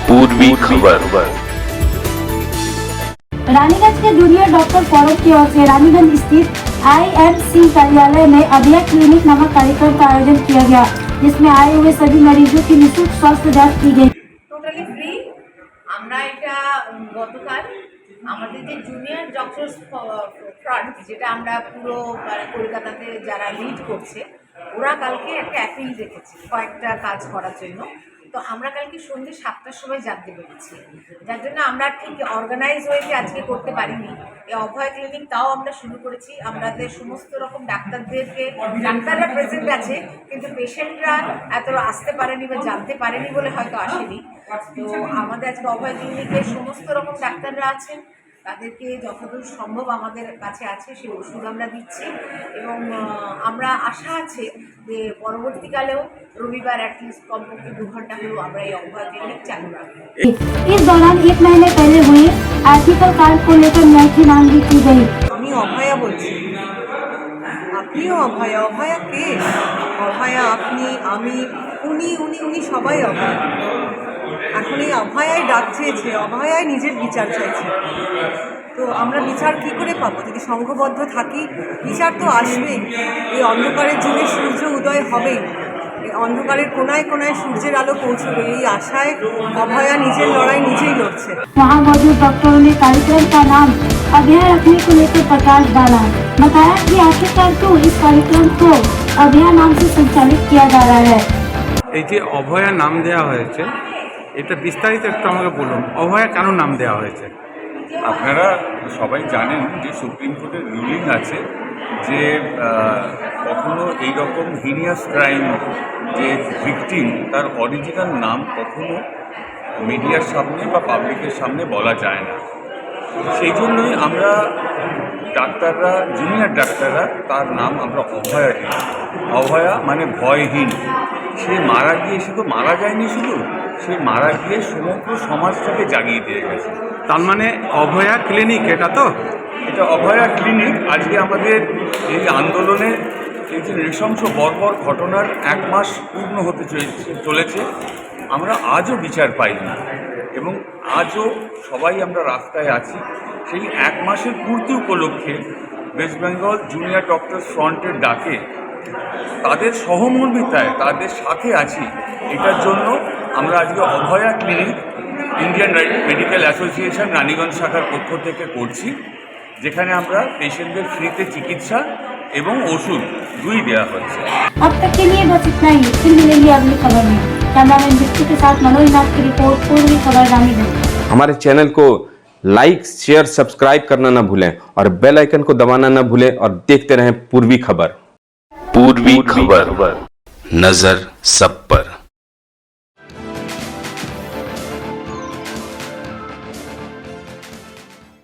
पूर्वी खबर। रानीगंज के जूनियर डॉक्टर फोरम की ओर से रानीगंज स्थित IMC कार्यालय में अभया क्लिनिक नामक कार्यक्रम का आयोजन किया गया, जिसमें आए हुए सभी मरीजों की निःशुल्क स्वास्थ्य जांच की गई। Totally free. আমরা এটা গতকাল আমাদের যে জুনিয়র ডক্টরস ফ্রন্ট, যেটা আমরা পুরো কলকাতাতে যারা লিড করছে, ওরা কালকে একটা অ্যাপিল রেখেছে কয়েকটা কাজ করার জন্য। তো আমরা কালকে সন্ধ্যে 7টার সময় জানতে পেরেছি, যার জন্য আমরা ঠিক অর্গানাইজ হয়েছে আজকে করতে পারিনি। এই অভয় ক্লিনিক তাও আমরা শুরু করেছি। আমাদের সমস্ত রকম ডাক্তাররা প্রেজেন্ট আছে, কিন্তু পেশেন্টরা এত আসতে পারেনি বা জানতে পারেনি বলে হয়তো আসেনি। তো আমাদের আজকে অভয় ক্লিনিকের সমস্ত রকম ডাক্তাররা আছেন, তাদেরকে যতদূর সম্ভব আমাদের কাছে আছে সেই ওষুধ আমরা দিচ্ছি, এবং আমরা আশা আছে যে পরবর্তীকালেও রবিবার অ্যাটলিস্ট কমপক্ষে 2 ঘন্টা হলেও আমরা এই অভয় ক্লিনিক চালু রাখবো। इस दौरान 1 महीने पहले हुए आर्थिकल कांड को लेकर न्याय की मांग भी की गई। আমি অভয়া বলছি। আপনিও অভয়া। অভয়া কে? অভয়া আপনি, আমি, উনি উনি উনি সবাই অভয়া। এখন এই অভয়াই ডাক চেয়েছে, অভয়াই নিজের বিচার চাইছে। তো আমরা বিচার কি করে পাবো? যদি সংঘবদ্ধ থাকি, বিচার তো আসবেই। এই অন্ধকারের যুগে সূর্য উদয় হবেই, এই অন্ধকারের কোনায় কোনায় সূর্যের আলো পৌঁছবে, এই আশায় অভয়া নিজের লড়াই নিজেই লড়ছে। वहाँ मौजूद डॉक्टरों ने कार्यक्रम का नाम अभया रखने को लेकर प्रकाश डाला। बताया कि आखिरकार क्यों इस कार्यक्रम को अभया नाम से संचालित किया जा रहा है। এই যে অভয়া নাম দেওয়া হয়েছে, এটা বিস্তারিত একটু আমাকে বলুন, অভয়া কেন নাম দেওয়া হয়েছে? আপনারা সবাই জানেন যে সুপ্রিম কোর্টের রুলিং আছে যে কখনো এইরকম হিনিয়াস ক্রাইম যে ভিকটিম, তার অরিজিনাল নাম কখনো মিডিয়ার সামনে বা পাবলিকের সামনে বলা যায় না। সেই জন্যই আমরা ডাক্তাররা, জুনিয়র ডাক্তাররা, তার নাম আমরা অভয়া দিই। অভয়া মানে ভয়হীন। সে মারা গিয়ে শুধু মারা যায়নি, শুধু সে মারা গিয়ে সমগ্র সমাজটাকে জাগিয়ে দিয়ে গেছে। তার মানে অভয়া ক্লিনিক এটা তো? এটা অভয়া ক্লিনিক। আজকে আমাদের এই আন্দোলনে এই যে নৃশংস বর্বর ঘটনার 1 মাস পূর্ণ হতে চলেছে। আমরা আজও বিচার পাইনি, এবং আজও সবাই আমরা রাস্তায় আছি। সেই 1 মাসের পূর্তি উপলক্ষে ওয়েস্ট বেঙ্গল জুনিয়র ডক্টরস ফ্রন্টের ডাকে, তাদের সহমর্মিতায় তাদের সাথে আছি, এটার জন্য আমরা আজকে Abhaya clinic Indian medical association Raniganj শাখার পক্ষ থেকে করছি, যেখানে আমরা পেশেন্টদের ফ্রিতে চিকিৎসা এবং ওষুধ দুই দেওয়া হচ্ছে। अब तक के लिए बस इतना ही। फिर मिलेंगे अगली खबर में। कैमरामैन बिट्टू के साथ मनोज नाथ की रिपोर्ट, पूर्वी खबर रानीगंज। हमारे चैनल को लाइक, शेयर, सब्सक्राइब करना ना भूलें और बेल आइकन को दबाना ना भूलें और देखते रहें पूर्वी खबर। पूर्वी खबर, नजर सब पर।